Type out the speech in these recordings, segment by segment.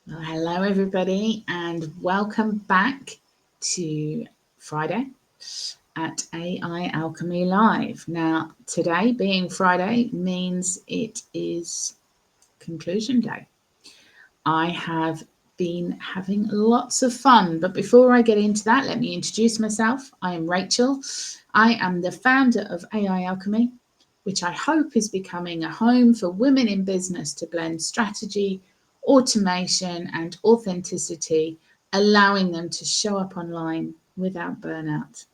Well, hello, everybody, and welcome back to Friday at AI Alchemy Live. Now, today being Friday means it is conclusion day. I have been having lots of fun, but before I get into that, let me introduce myself. I am Rachel. I am the founder of AI Alchemy, which I hope is becoming a home for women in business to blend strategy, automation, and authenticity, allowing them to show up online without burnout.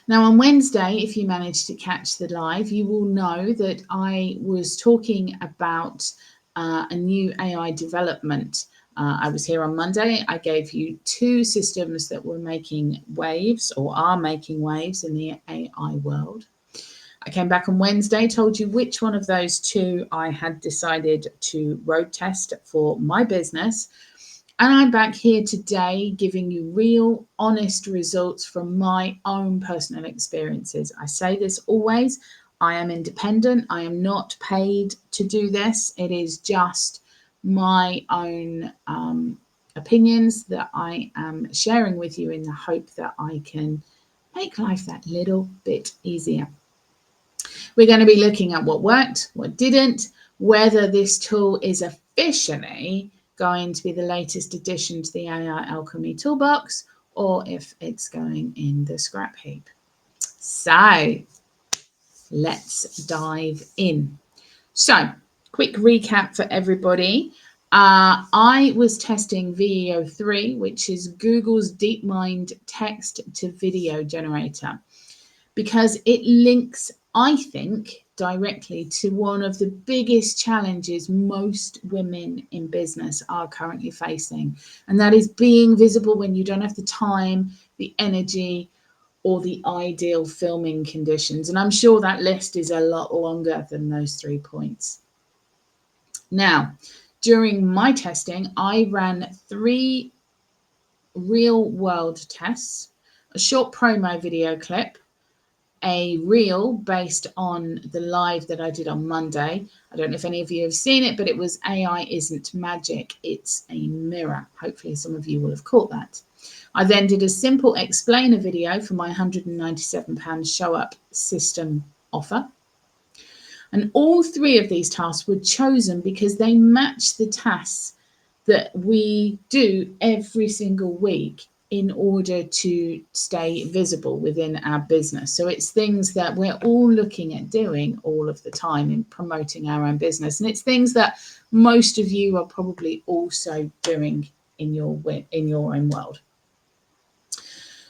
Now, on Wednesday, if you managed to catch the live, you will know that I was talking about a new AI development. I was here on Monday. I gave you two systems that were making waves or are making waves in the AI world. I came back on Wednesday, told you which one of those two I had decided to road test for my business. And I'm back here today giving you real, honest results from my own personal experiences. I say this always. I am independent. I am not paid to do this. It is just my own opinions that I am sharing with you in the hope that I can make life that little bit easier. We're going to be looking at what worked, what didn't, whether this tool is officially going to be the latest addition to the AI Alchemy toolbox, or if it's going in the scrap heap. So let's dive in. So, quick recap for everybody. I was testing VO3, which is Google's DeepMind text to video generator, because it links, I think, directly to one of the biggest challenges most women in business are currently facing, and that is being visible when you don't have the time, the energy, or the ideal filming conditions. And I'm sure that list is a lot longer than those 3 points. Now, during my testing, I ran 3 real world tests, a short promo video clip, a reel based on the live that I did on Monday. I don't know if any of you have seen it, but it was AI isn't magic, it's a mirror. Hopefully some of you will have caught that. I then did a simple explainer video for my £197 show up system offer. And all 3 of these tasks were chosen because they match the tasks that we do every single week in order to stay visible within our business. So it's things that we're all looking at doing all of the time in promoting our own business. And it's things that most of you are probably also doing in your own world.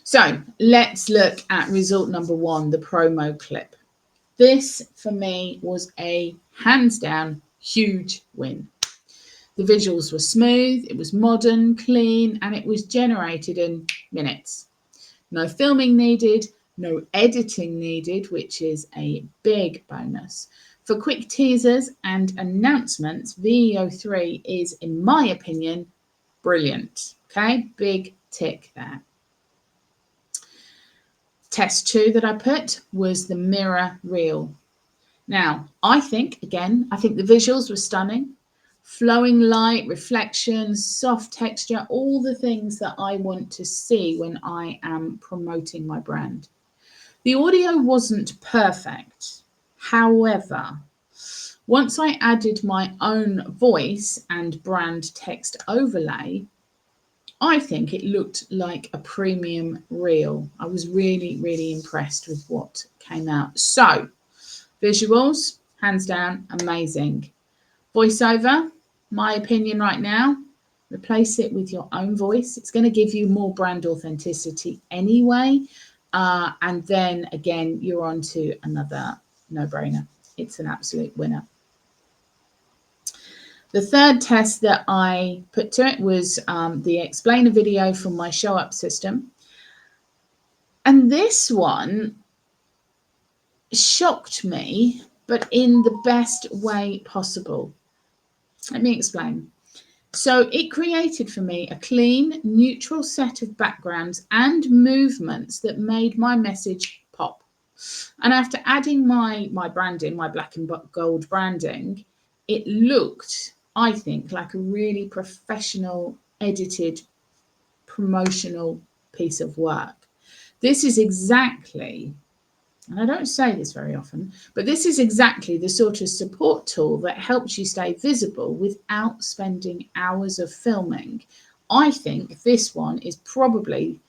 So let's look at result number 1, the promo clip. This for me was a hands down huge win. The visuals were smooth, it was modern, clean, and it was generated in minutes. No filming needed, no editing needed, which is a big bonus. For quick teasers and announcements, VO3 is, in my opinion, brilliant. Okay, big tick there. Test 2 that I put was the mirror reel. Now, I think the visuals were stunning. Flowing light, reflections, soft texture, all the things that I want to see when I am promoting my brand. The audio wasn't perfect. However, once I added my own voice and brand text overlay, I think it looked like a premium reel. I was really, really impressed with what came out. So, visuals, hands down, amazing. Voiceover, my opinion right now, replace it with your own voice. It's going to give you more brand authenticity anyway. And then again, you're on to another no-brainer. It's an absolute winner. The third test that I put to it was the explainer video from my show up system. And this one shocked me, but in the best way possible. Let me explain. So it created for me a clean, neutral set of backgrounds and movements that made my message pop. And after adding my branding, my black and gold branding, it looked I think, like a really professional, edited, promotional piece of work. This is exactly, and I don't say this very often, but this is exactly the sort of support tool that helps you stay visible without spending hours of filming. I think this one is probably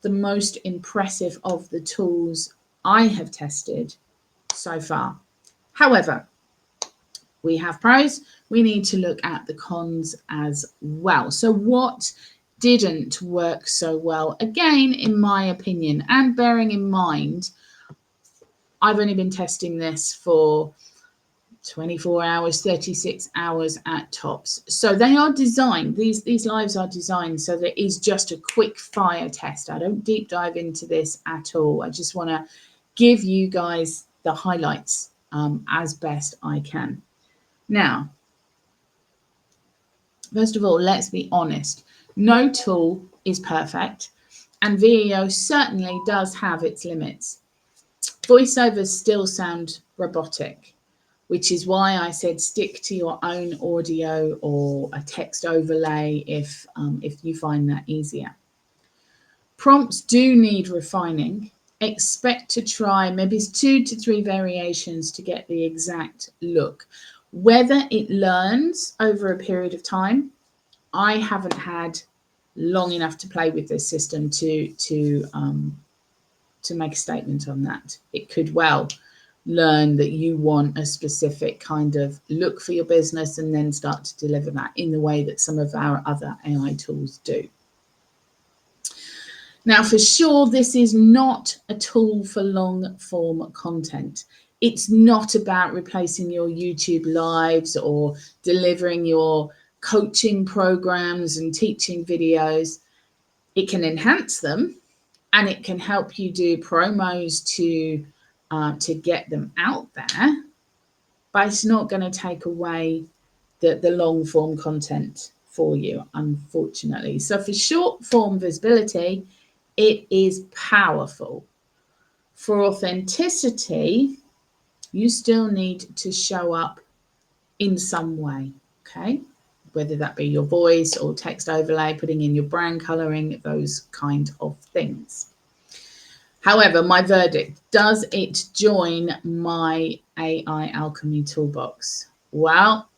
the most impressive of the tools I have tested so far. However, we have pros, we need to look at the cons as well. So what didn't work so well, again, in my opinion, and bearing in mind, I've only been testing this for 24 hours, 36 hours at tops. So they are designed, these lives are designed so that it is just a quick fire test. I don't deep dive into this at all. I just want to give you guys the highlights as best I can. Now, first of all, let's be honest. No tool is perfect, and VEO certainly does have its limits. Voiceovers still sound robotic, which is why I said stick to your own audio or a text overlay if you find that easier. Prompts do need refining. Expect to try maybe 2 to 3 variations to get the exact look. Whether it learns over a period of time, I haven't had long enough to play with this system to make a statement on that. It could well learn that you want a specific kind of look for your business and then start to deliver that in the way that some of our other AI tools do. Now, for sure, this is not a tool for long form content. It's not about replacing your YouTube lives or delivering your coaching programs and teaching videos. It can enhance them and it can help you do promos to get them out there, but it's not going to take away the long form content for you, unfortunately. So for short form visibility, it is powerful. For authenticity, you still need to show up in some way, okay? Whether that be your voice or text overlay, putting in your brand coloring, those kind of things. However, my verdict, does it join my AI Alchemy toolbox? Well,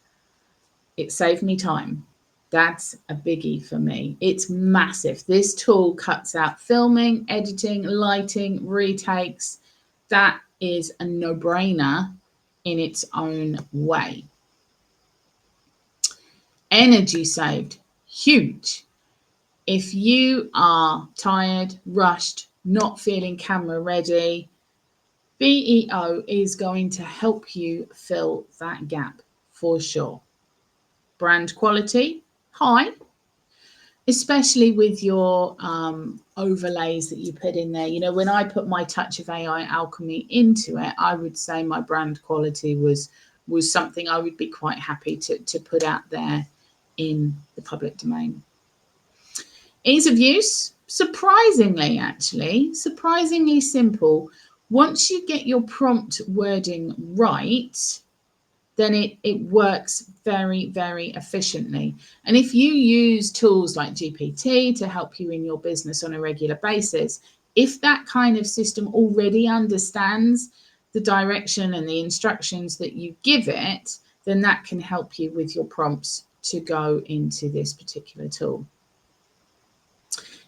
it saved me time. That's a biggie for me. It's massive. This tool cuts out filming, editing, lighting, retakes. That is a no-brainer in its own way. Energy saved, huge. If you are tired, rushed, not feeling camera ready, VEO is going to help you fill that gap for sure. Brand quality, high, especially with your overlays that you put in there. You know, when I put my touch of AI alchemy into it, I would say my brand quality was something I would be quite happy to put out there in the public domain. Ease of use, surprisingly simple. Once you get your prompt wording right, then it works very, very efficiently. And if you use tools like GPT to help you in your business on a regular basis, if that kind of system already understands the direction and the instructions that you give it, then that can help you with your prompts to go into this particular tool.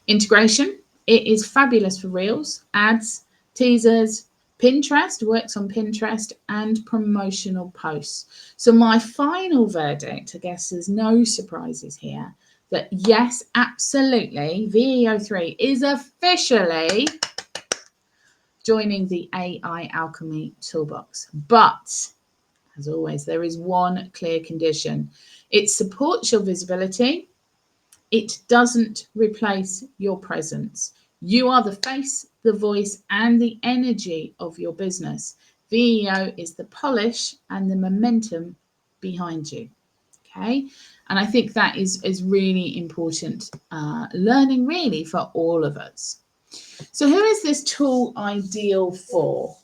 Integration, it is fabulous for Reels, ads, teasers, Pinterest, works on Pinterest, and promotional posts. So my final verdict, I guess there's no surprises here, that yes, absolutely, VEO3 is officially joining the AI Alchemy toolbox. But, as always, there is one clear condition. It supports your visibility. It doesn't replace your presence. You are the face, the voice, and the energy of your business. VEO is the polish and the momentum behind you. Okay, and I think that is really important learning, really, for all of us. So who is this tool ideal for?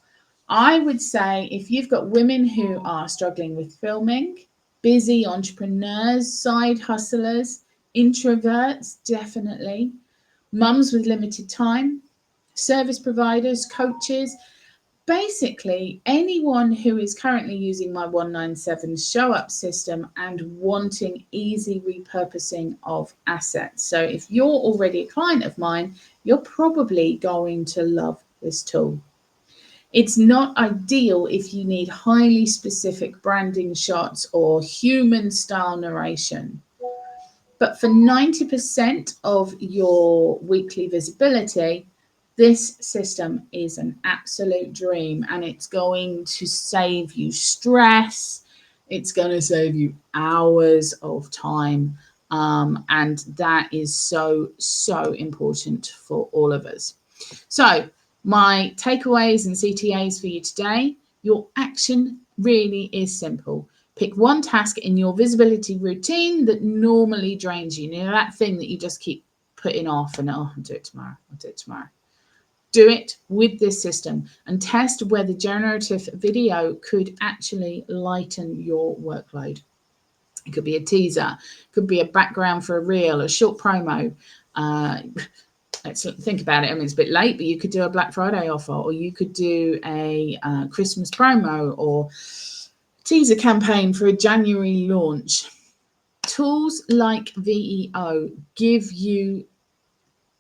I would say if you've got women who are struggling with filming, busy entrepreneurs, side hustlers, introverts, definitely, mums with limited time, service providers, coaches, basically anyone who is currently using my 197 show up system and wanting easy repurposing of assets. So if you're already a client of mine, you're probably going to love this tool. It's not ideal if you need highly specific branding shots or human style narration. But for 90% of your weekly visibility, this system is an absolute dream, and it's going to save you stress. It's going to save you hours of time. And that is so, so important for all of us. So my takeaways and CTAs for you today: your action really is simple. Pick one task in your visibility routine that normally drains you. You know, that thing that you just keep putting off and, oh, I'll do it tomorrow. I'll do it tomorrow. Do it with this system and test whether generative video could actually lighten your workload. It could be a teaser, it could be a background for a reel, a short promo. Let's think about it. I mean, it's a bit late, but you could do a Black Friday offer, or you could do a Christmas promo, or teaser campaign for a January launch. Tools like VEO give you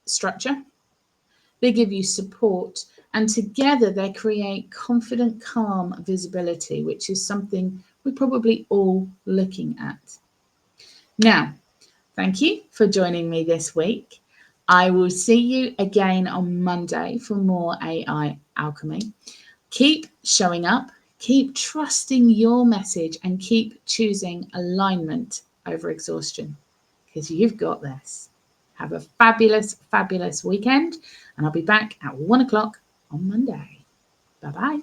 structure, they give you support, and together they create confident, calm visibility, which is something we're probably all looking at. Now, thank you for joining me this week. I will see you again on Monday for more AI alchemy. Keep showing up, keep trusting your message, and keep choosing alignment over exhaustion, because you've got this. Have a fabulous, fabulous weekend, and I'll be back at 1 o'clock on Monday. Bye-bye.